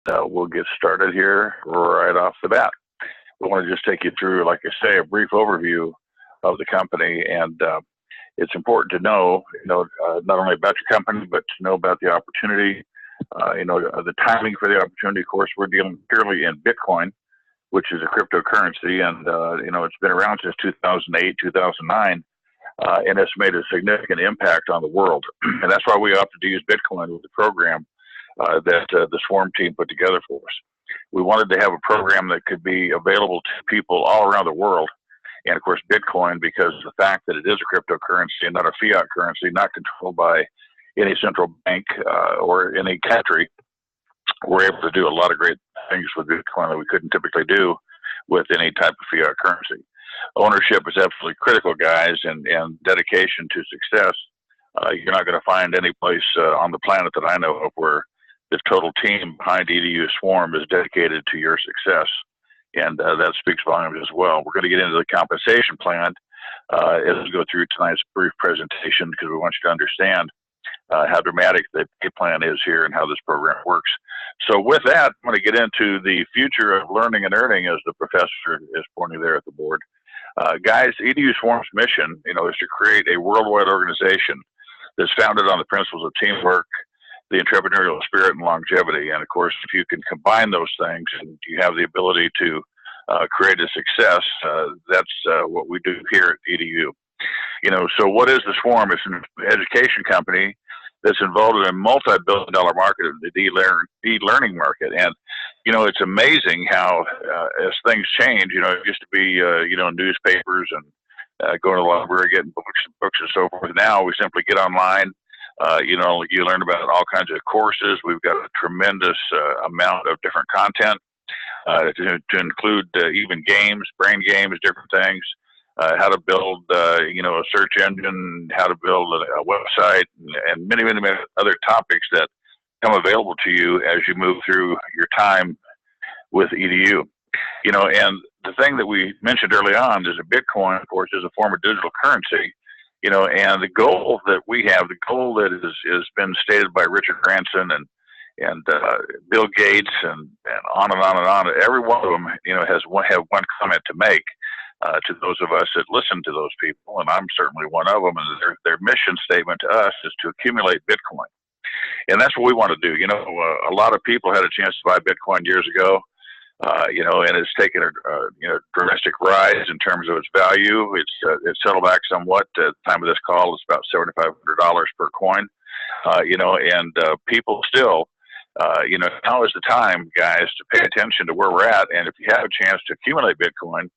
we'll get started here right off the bat. We want to just take you through, like I say, a brief overview of the company, and it's important to know, not only about your company, but to know about the opportunity. The timing for the opportunity. Of course, we're dealing purely in Bitcoin, which is a cryptocurrency, and it's been around since 2008, 2009, and it's made a significant impact on the world. And that's why we opted to use Bitcoin with the program that the Swarm team put together for us. We wanted to have a program that could be available to people all around the world. And of course, Bitcoin, because of the fact that it is a cryptocurrency and not a fiat currency, not controlled by any central bank or any country, we're able to do a lot of great things with Bitcoin that we couldn't typically do with any type of fiat currency. Ownership is absolutely critical, guys, and dedication to success. You're not going to find any place on the planet that I know of where the total team behind EduSwarm is dedicated to your success. And that speaks volumes as well. We're going to get into the compensation plan as we go through tonight's brief presentation, because we want you to understand how dramatic the pay plan is here and how this program works. So with that, I'm going to get into the future of learning and earning, as the professor is pointing there at the board. Guys, EduSwarm's mission, is to create a worldwide organization that's founded on the principles of teamwork, the entrepreneurial spirit, and longevity. And of course, if you can combine those things and you have the ability to create a success, that's what we do here at EDU. So what is the Swarm? It's an education company that's involved in a multi-billion-dollar market, the e-learning market. And, it's amazing how, as things change, it used to be, newspapers and going to the library, getting books and so forth. Now we simply get online. You learn about all kinds of courses. We've got a tremendous amount of different content to include even games, brain games, different things. How to build, a search engine, how to build a website, and many, many, many other topics that come available to you as you move through your time with EDU. And the thing that we mentioned early on is that Bitcoin, of course, is a form of digital currency. And the goal that we have, the goal that has been stated by Richard Branson and Bill Gates and on and on and on. Every one of them, have one comment to make. To those of us that listen to those people, and I'm certainly one of them, and their mission statement to us is to accumulate Bitcoin. And that's what we want to do. A lot of people had a chance to buy Bitcoin years ago, and it's taken a drastic rise in terms of its value. It's settled back somewhat. At the time of this call, it's about $7,500 per coin, and people still, now is the time, guys, to pay attention to where we're at. And if you have a chance to accumulate Bitcoin,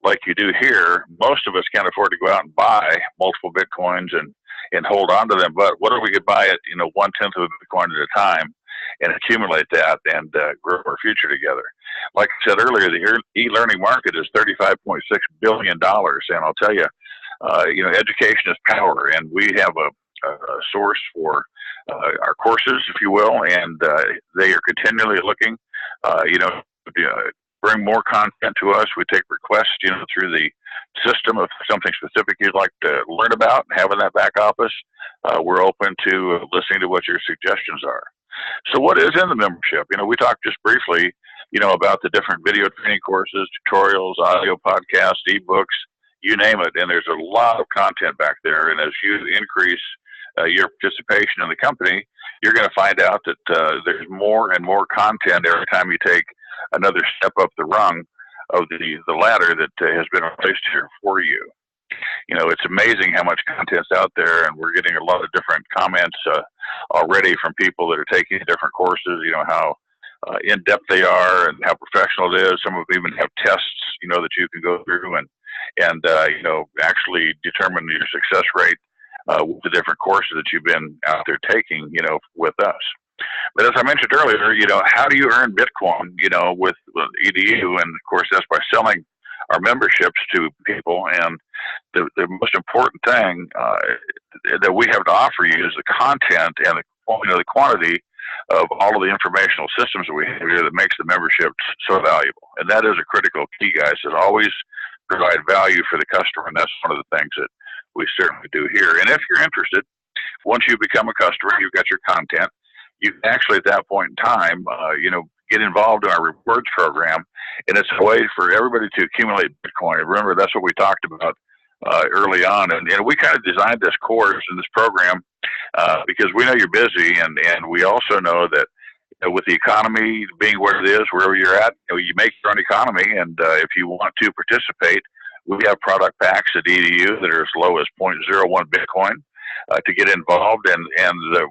like you do here, most of us can't afford to go out and buy multiple Bitcoins and hold on to them. But what if we could buy it, 1/10 of a Bitcoin at a time and accumulate that and grow our future together? Like I said earlier, the e-learning market is $35.6 billion. And I'll tell you, education is power. And we have a source for our courses, if you will, and they are continually looking, bring more content to us. We take requests, through the system of something specific you'd like to learn about, having that back office. We're open to listening to what your suggestions are. So what is in the membership? We talked just briefly, about the different video training courses, tutorials, audio podcasts, ebooks, you name it. And there's a lot of content back there. And as you increase your participation in the company, you're going to find out that there's more and more content every time you take another step up the rung of the ladder that has been placed here for you. It's amazing how much content's out there, and we're getting a lot of different comments already from people that are taking different courses, how in-depth they are and how professional it is. Some of them even have tests, that you can go through and actually determine your success rate with the different courses that you've been out there taking, with us. But as I mentioned earlier, how do you earn Bitcoin, with EDU? And of course, that's by selling our memberships to people. And the most important thing that we have to offer you is the content and the quantity of all of the informational systems that we have here that makes the membership so valuable. And that is a critical key, guys, that always provide value for the customer. And that's one of the things that we certainly do here. And if you're interested, once you become a customer, you've got your content, you can actually at that point in time, get involved in our rewards program, and it's a way for everybody to accumulate Bitcoin. Remember, that's what we talked about early on, and we kind of designed this course and this program because we know you're busy, and we also know that with the economy being where it is, wherever you're at, you make your own economy, and if you want to participate, we have product packs at EDU that are as low as 0.01 Bitcoin to get involved. And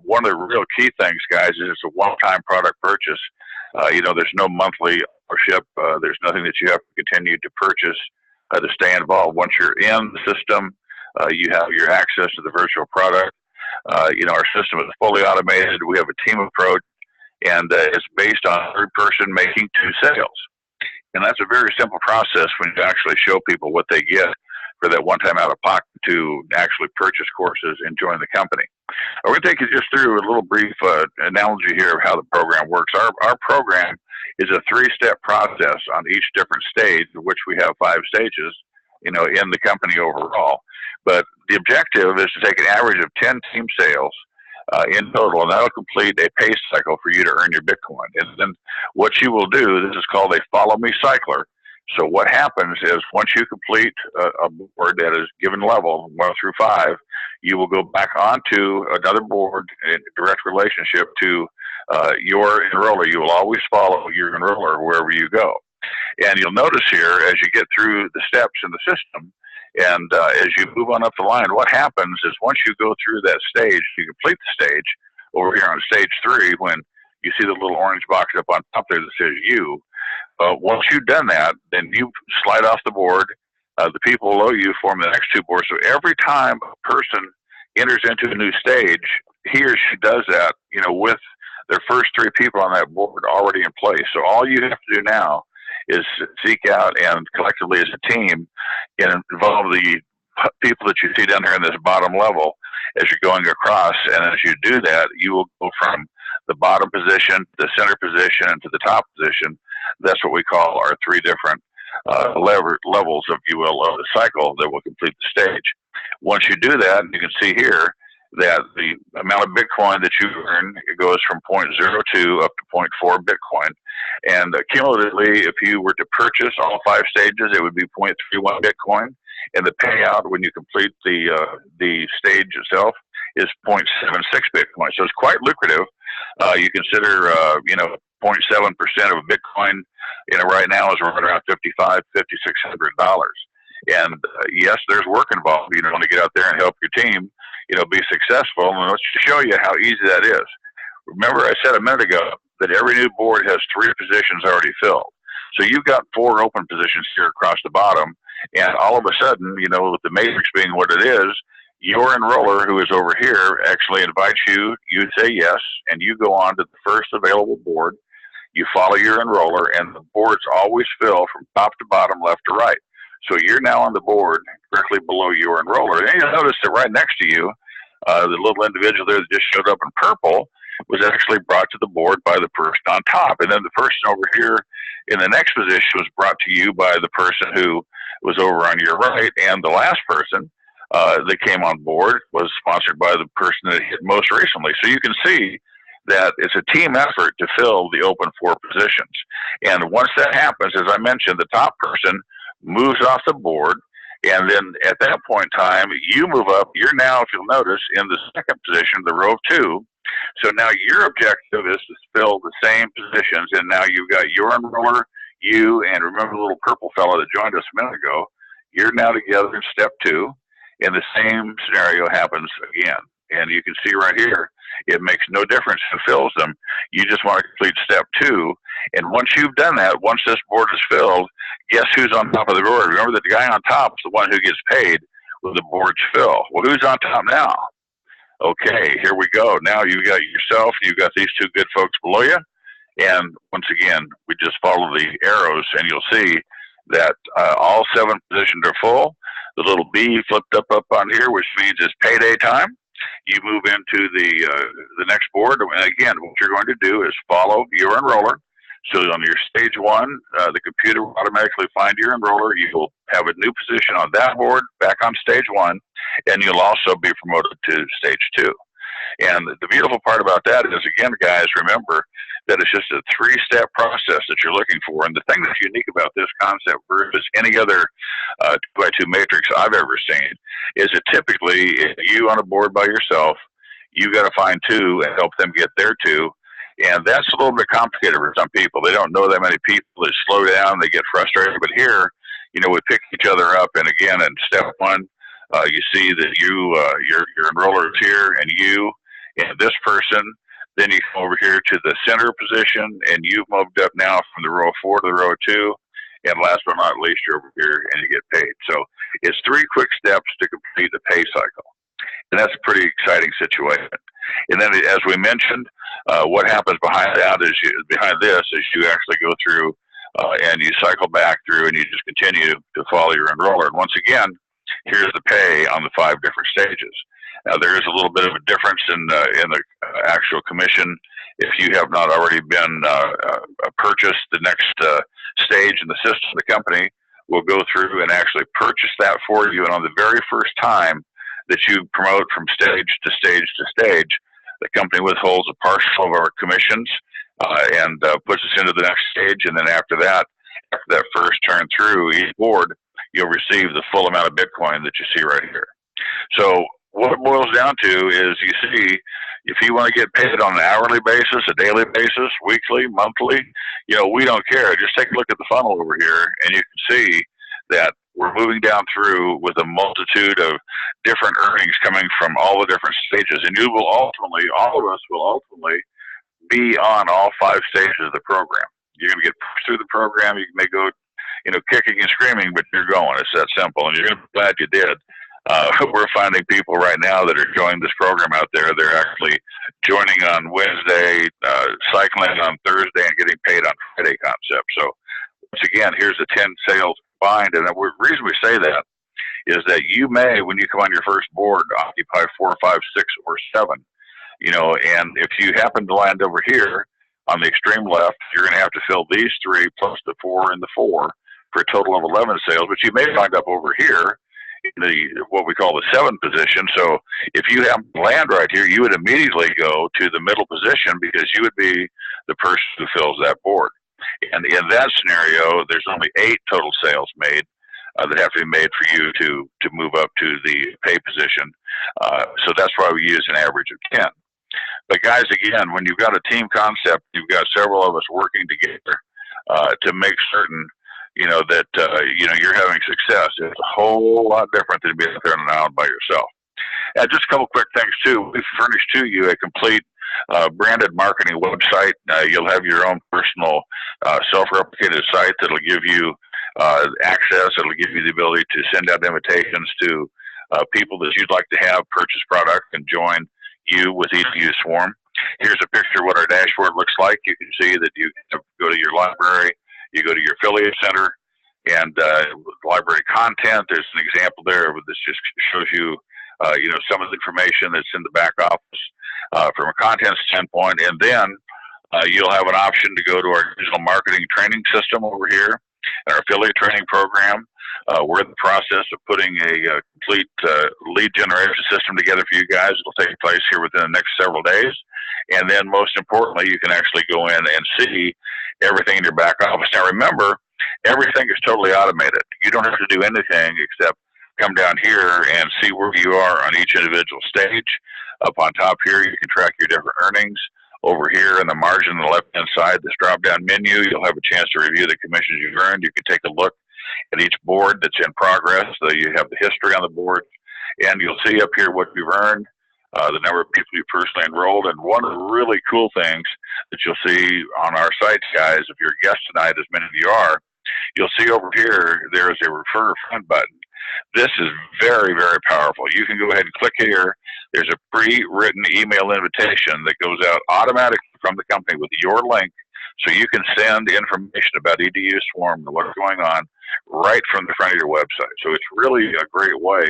one of the real key things, guys, is it's a one-time product purchase. There's no monthly ownership. There's nothing that you have to continue to purchase to stay involved. Once you're in the system, you have your access to the virtual product. Our system is fully automated. We have a team approach, and it's based on a third person making 2 sales. And that's a very simple process when you actually show people what they get for that one time out of pocket to actually purchase courses and join the company. I'm going to take you just through a little brief analogy here of how the program works. Our program is a 3-step process on each different stage, of which we have 5 stages, in the company overall. But the objective is to take an average of 10 team sales in total, and that'll complete a pay cycle for you to earn your Bitcoin. And then what you will do, this is called a follow me cycler. So what happens is once you complete a board that is given level 1 through 5, you will go back onto another board in direct relationship to your enroller. You will always follow your enroller wherever you go. And you'll notice here as you get through the steps in the system, and as you move on up the line, what happens is once you go through that stage, you complete the stage over here on stage 3, when you see the little orange box up on top there that says you. Once you've done that, then you slide off the board. The people below you form the next 2 boards. So every time a person enters into a new stage, he or she does that, with their first 3 people on that board already in place. So all you have to do now is seek out and collectively as a team involve the people that you see down here in this bottom level as you're going across. And as you do that, you will go from the bottom position to the center position and to the top position. That's what we call our 3 different levels, if you will, of the cycle that will complete the stage. Once you do that, you can see here that the amount of Bitcoin that you earn, it goes from 0.02 up to 0.4 Bitcoin. And cumulatively, if you were to purchase all 5 stages, it would be 0.31 Bitcoin. And the payout when you complete the stage itself is 0.76 Bitcoin. So it's quite lucrative. You consider, 0.7% of Bitcoin, right now is right around $5,600. And yes, there's work involved. You want to get out there and help your team, be successful. And let's show you how easy that is. Remember, I said a minute ago that every new board has 3 positions already filled. So you've got 4 open positions here across the bottom. And all of a sudden, with the matrix being what it is, your enroller who is over here actually invites you, you say yes, and you go on to the first available board. You follow your enroller, and the boards always fill from top to bottom, left to right. So you're now on the board directly below your enroller. And you'll notice that right next to you, the little individual there that just showed up in purple was actually brought to the board by the person on top. And then the person over here in the next position was brought to you by the person who was over on your right. And the last person that came on board was sponsored by the person that hit most recently. So you can see that it's a team effort to fill the open 4 positions. And once that happens, as I mentioned, the top person moves off the board. And then at that point in time, you move up. You're now, if you'll notice, in the second position, the row of 2. So now your objective is to fill the same positions. And now you've got your enroller, you, and remember the little purple fellow that joined us a minute ago. You're now together in step 2. And the same scenario happens again. And you can see right here, it makes no difference who fills them. You just want to complete step 2. And once you've done that, once this board is filled, guess who's on top of the board? Remember that the guy on top is the one who gets paid when the board's fill. Well, who's on top now? Okay, here we go. Now you've got yourself, you've got these 2 good folks below you. And once again, we just follow the arrows, and you'll see that all 7 positions are full. The little B flipped up on here, which means it's payday time. You move into the next board, and again, what you're going to do is follow your enroller. So on your stage 1, the computer will automatically find your enroller. You will have a new position on that board, back on stage 1, and you'll also be promoted to stage 2. And the beautiful part about that is, again, guys, remember that it's just a three-step process that you're looking for. And the thing that's unique about this concept versus any other 2x2 matrix I've ever seen is that typically, if you on a board by yourself, you got to find two and help them get their two. And that's a little bit complicated for some people. They don't know that many people. They slow down. They get frustrated. But here, we pick each other up. And again, in step one, you see that your enroller is here, and you and this person. Then you come over here to the center position, and you've moved up now from the row 4 to the row 2. And last but not least, you're over here and you get paid. So it's 3 quick steps to complete the pay cycle. And that's a pretty exciting situation. And then, as we mentioned, what happens behind this is you actually go through and you cycle back through, and you just continue to follow your enroller. And once again, here's the pay on the 5 different stages. Now, there is a little bit of a difference in the actual commission. If you have not already been purchased the next stage in the system, the company will go through and actually purchase that for you. And on the very first time that you promote from stage to stage to stage, the company withholds a partial of our commissions and puts us into the next stage. And then after that first turn through each board, you'll receive the full amount of Bitcoin that you see right here. So what it boils down to is, you see, if you want to get paid on an hourly basis, a daily basis, weekly, monthly, we don't care. Just take a look at the funnel over here, and you can see that we're moving down through with a multitude of different earnings coming from all the different stages. And all of us will ultimately be on all 5 stages of the program. You're going to get pushed through the program. You may go, kicking and screaming, but you're going. It's that simple. And you're going to be glad you did. We're finding people right now that are joining this program out there. They're actually joining on Wednesday, cycling on Thursday, and getting paid on Friday concept. So once again, here's the 10 sales combined. And the reason we say that is that you may, when you come on your first board, occupy 4, 5, 6, or 7. And if you happen to land over here on the extreme left, you're going to have to fill these 3 plus the 4 and the 4 for a total of 11 sales. But you may wind up over here in what we call the 7th position. So if you happen to land right here, you would immediately go to the middle position, because you would be the person who fills that board. And in that scenario, there's only 8 total sales made that have to be made for you to move up to the pay position. So that's why we use an average of 10. But guys, again, when you've got a team concept, you've got several of us working together to make certain that you're having success. It's a whole lot different than being out there on an island by yourself. And just a couple quick things too. We've furnished to you a complete branded marketing website. You'll have your own personal self-replicated site that'll give you access. It'll give you the ability to send out invitations to people that you'd like to have purchase product and join you with EduSwarm. Here's a picture of what our dashboard looks like. You can see that you go to your library, you go to your affiliate center, and library content. There's an example there that just shows you, some of the information that's in the back office from a content standpoint. And then you'll have an option to go to our digital marketing training system over here, our affiliate training program. We're in the process of putting a complete lead generation system together for you guys. It'll take place here within the next several days. And then most importantly, you can actually go in and see everything in your back office. Now remember, everything is totally automated. You don't have to do anything except come down here and see where you are on each individual stage. Up on top here, you can track your different earnings. Over here in the margin on the left-hand side, this drop-down menu, you'll have a chance to review the commissions you've earned. You can take a look at each board that's in progress. So you have the history on the board, and you'll see up here what you've earned, the number of people you personally enrolled. And one of the really cool things that you'll see on our site, guys, if you're a guest tonight, as many of you are, you'll see over here there is a refer a friend button. This is very, very powerful. You can go ahead and click here. There's a pre-written email invitation that goes out automatically from the company with your link, so you can send information about EduSwarm and what's going on right from the front of your website. So it's really a great way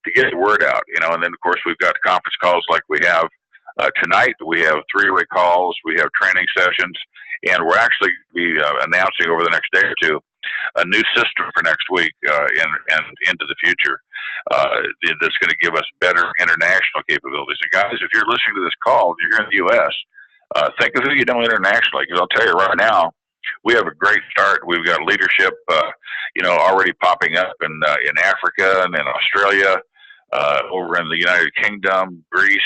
to get the word out, And then, of course, we've got conference calls like we have tonight. We have 3-way calls. We have training sessions. And we're actually be announcing over the next day or two a new system for next week and into the future that's going to give us better international capabilities. And guys, if you're listening to this call, you're in the U.S., Think of who you know internationally, because I'll tell you right now, we have a great start. We've got leadership, already popping up in Africa and in Australia, over in the United Kingdom, Greece,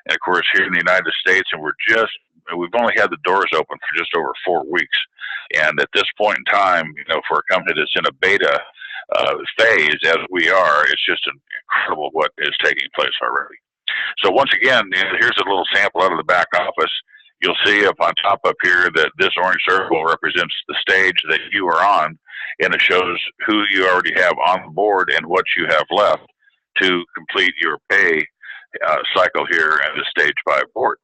and of course here in the United States. And we've only had the doors open for just over 4 weeks. And at this point in time, for a company that's in a beta phase as we are, it's just incredible what is taking place already. So once again, here's a little sample out of the back office. You'll see up on top up here that this orange circle represents the stage that you are on, and it shows who you already have on the board and what you have left to complete your pay cycle here at the stage 5 board.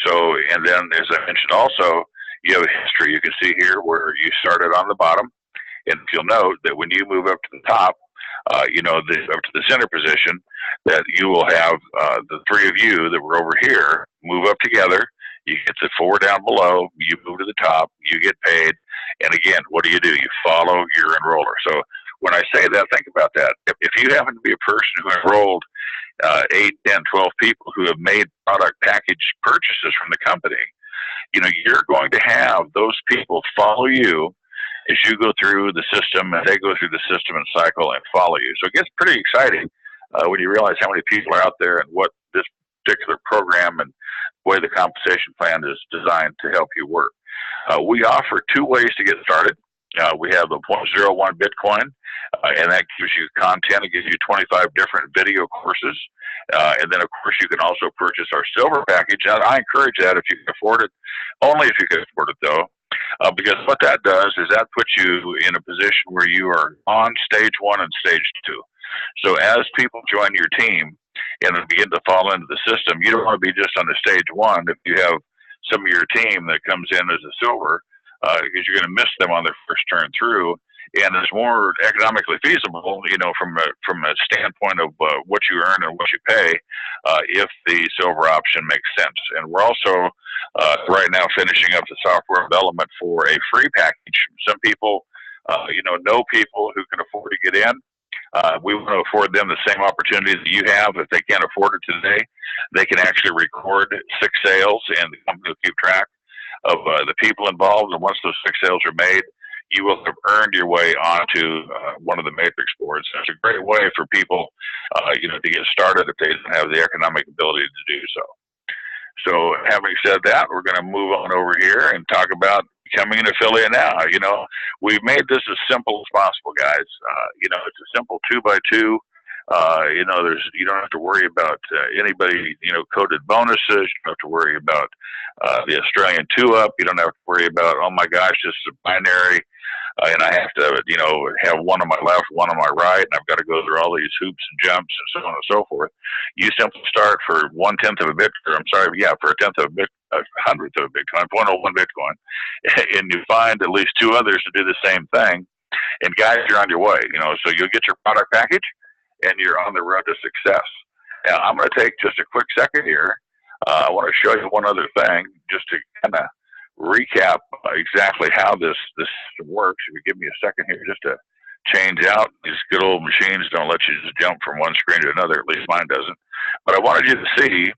So, and then as I mentioned also, you have a history. You can see here where you started on the bottom, and if you'll note that when you move up to the top, up to the center position, that you will have the 3 of you that were over here move up together. You get the 4 down below, you move to the top, you get paid, and again, what do? You follow your enroller. So when I say that, think about that. If you happen to be a person who enrolled 8, 10, 12 people who have made product package purchases from the company, you're going to have those people follow you as you go through the system, and they go through the system and cycle and follow you. So it gets pretty exciting when you realize how many people are out there and what this particular program and the way the compensation plan is designed to help you work. We offer 2 ways to get started. We have the 0.01 Bitcoin, and that gives you content. It gives you 25 different video courses. And then, of course, you can also purchase our silver package. And I encourage that if you can afford it, only if you can afford it, though. Because what that does is that puts you in a position where you are on stage 1 and stage 2. So as people join your team and begin to fall into the system, you don't want to be just on the stage 1 if you have some of your team that comes in as a silver, because you're going to miss them on their first turn through. And it's more economically feasible, from a standpoint of what you earn and what you pay, if the silver option makes sense. And we're also right now finishing up the software development for a free package. Some people, know people who can afford to get in. We want to afford them the same opportunity that you have. If they can't afford it today, they can actually record 6 sales, and the company will keep track of the people involved. And once those 6 sales are made, you will have earned your way onto one of the matrix boards. And it's a great way for people, to get started if they don't have the economic ability to do so. So having said that, we're going to move on over here and talk about becoming an affiliate now. We've made this as simple as possible, guys. It's a simple 2x2. You don't have to worry about anybody, coded bonuses. You don't have to worry about the Australian 2-up. You don't have to worry about, oh my gosh, this is a binary, and I have to, have one on my left, one on my right, and I've got to go through all these hoops and jumps and so on and so forth. You simply start for 1/10 of a Bitcoin. For a 1/10 of a 100th of a Bitcoin, 0.01 Bitcoin, and you find at least 2 others to do the same thing, and guys, you're on your way. So you'll get your product package, and you're on the road to success. Now, I'm going to take just a quick second here. I want to show you one other thing, just to kind of recap exactly how this system works. If you give me a second here, just to change out. These good old machines don't let you just jump from one screen to another. At least mine doesn't. But I wanted you to see,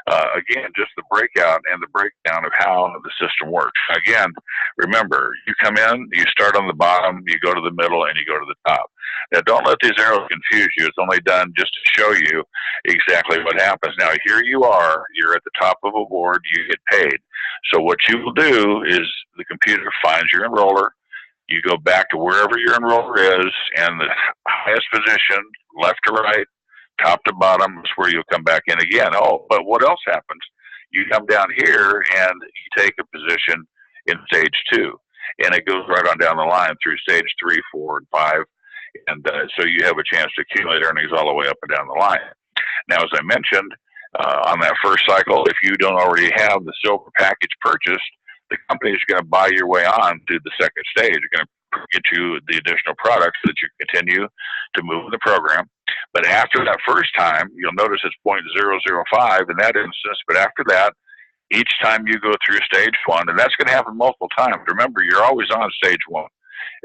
again, just the breakout and the breakdown of how the system works. Again, remember, you come in, you start on the bottom, you go to the middle, and you go to the top. Now, don't let these arrows confuse you. It's only done just to show you exactly what happens. Now, here you are. You're at the top of a board. You get paid. So what you will do is the computer finds your enroller. You go back to wherever your enroller is, and the highest position, left to right, top to bottom, is where you'll come back in again. Oh, but what else happens? You come down here and you take a position in stage 2, and it goes right on down the line through stage 3, 4, and 5. And so you have a chance to accumulate earnings all the way up and down the line. Now, as I mentioned, on that first cycle, if you don't already have the silver package purchased, the company is going to buy your way on to the second stage. They're going to get you the additional products so that you continue to move in the program. But after that first time, you'll notice it's 0.005 in that instance. But after that, each time you go through stage 1, and that's going to happen multiple times. Remember, you're always on stage 1.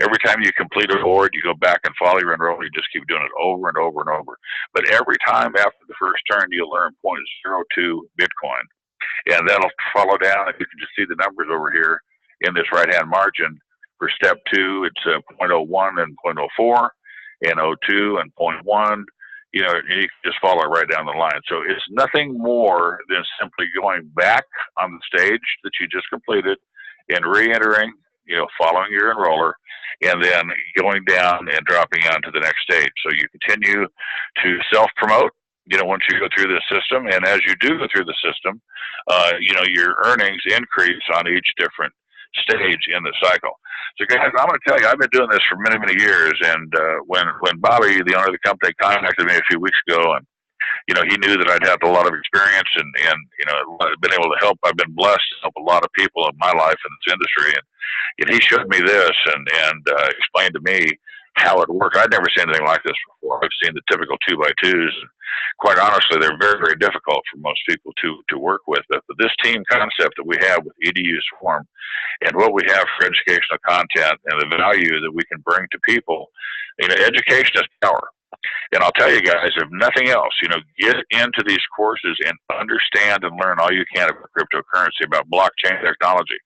Every time you complete a board, you go back and follow your enrollment. You just keep doing it over and over and over. But every time after the first turn, you'll earn 0.02 Bitcoin. And that'll follow down. You can just see the numbers over here in this right-hand margin. For step 2, it's 0.01 and 0.04, and 0.2 and 0.1. You know, you can just follow it right down the line. So it's nothing more than simply going back on the stage that you just completed and re-entering, you know, following your enroller, and then going down and dropping on to the next stage. So you continue to self-promote, you know, once you go through this system. And as you do go through the system, you know, your earnings increase on each different stage in the cycle. So guys, I'm going to tell you, I've been doing this for many, many years. And when Bobby, the owner of the company, contacted me a few weeks ago, and you know, he knew that I'd had a lot of experience and you know, been able to help. I've been blessed to help a lot of people in my life in this industry. And he showed me this and explained to me how it worked. I'd never seen anything like this before. I've seen the typical 2x2s. Quite honestly, they're very, very difficult for most people to work with. But this team concept that we have with EduSwarm and what we have for educational content and the value that we can bring to people, you know, education is power. And I'll tell you guys, if nothing else, you know, get into these courses and understand and learn all you can about cryptocurrency, about blockchain technology.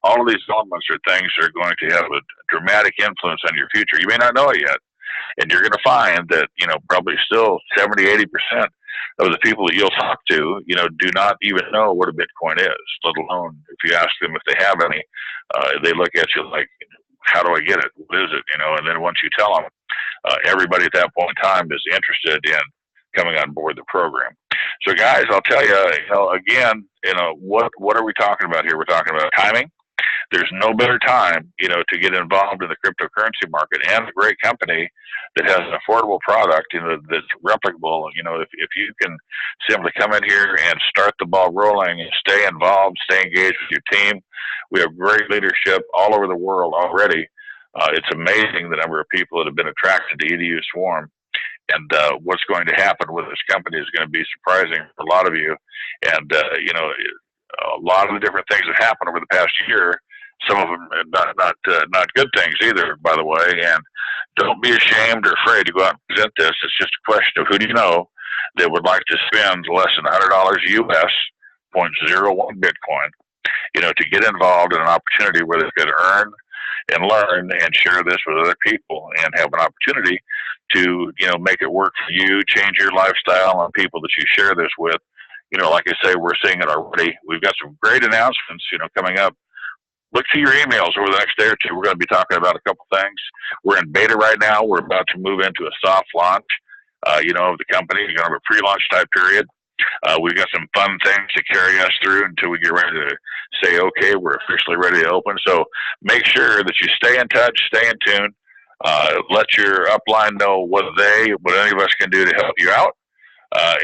All of these elements are things that are going to have a dramatic influence on your future. You may not know it yet. And you're going to find that, you know, probably still 70, 80% of the people that you'll talk to, you know, do not even know what a Bitcoin is, let alone if you ask them if they have any, they look at you like, how do I get it? What is it? You know, and then once you tell them, everybody at that point in time is interested in coming on board the program. So guys, I'll tell you, you know, again, you know, what are we talking about here? We're talking about timing. There's no better time, you know, to get involved in the cryptocurrency market and a great company that has an affordable product, you know, that's replicable. You know, if you can simply come in here and start the ball rolling and stay involved, stay engaged with your team. We have great leadership all over the world already. It's amazing the number of people that have been attracted to EduSwarm. And what's going to happen with this company is going to be surprising for a lot of you. And, you know, a lot of the different things that happened over the past year, some of them not good things either, by the way. And don't be ashamed or afraid to go out and present this. It's just a question of who do you know that would like to spend less than $100 US, 0.01 Bitcoin, you know, to get involved in an opportunity where they could earn and learn and share this with other people and have an opportunity to, you know, make it work for you, change your lifestyle and people that you share this with. You know, like I say, we're seeing it already. We've got some great announcements, you know, coming up. Look to your emails over the next day or two. We're going to be talking about a couple things. We're in beta right now. We're about to move into a soft launch, you know, of the company. We're going to have a pre-launch type period. We've got some fun things to carry us through until we get ready to say, okay, we're officially ready to open. So make sure that you stay in touch, stay in tune. Let your upline know what any of us can do to help you out.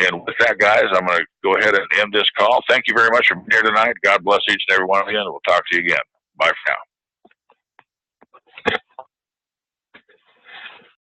And with that, guys, I'm going to go ahead and end this call. Thank you very much for being here tonight. God bless each and every one of you, and we'll talk to you again. Bye for now.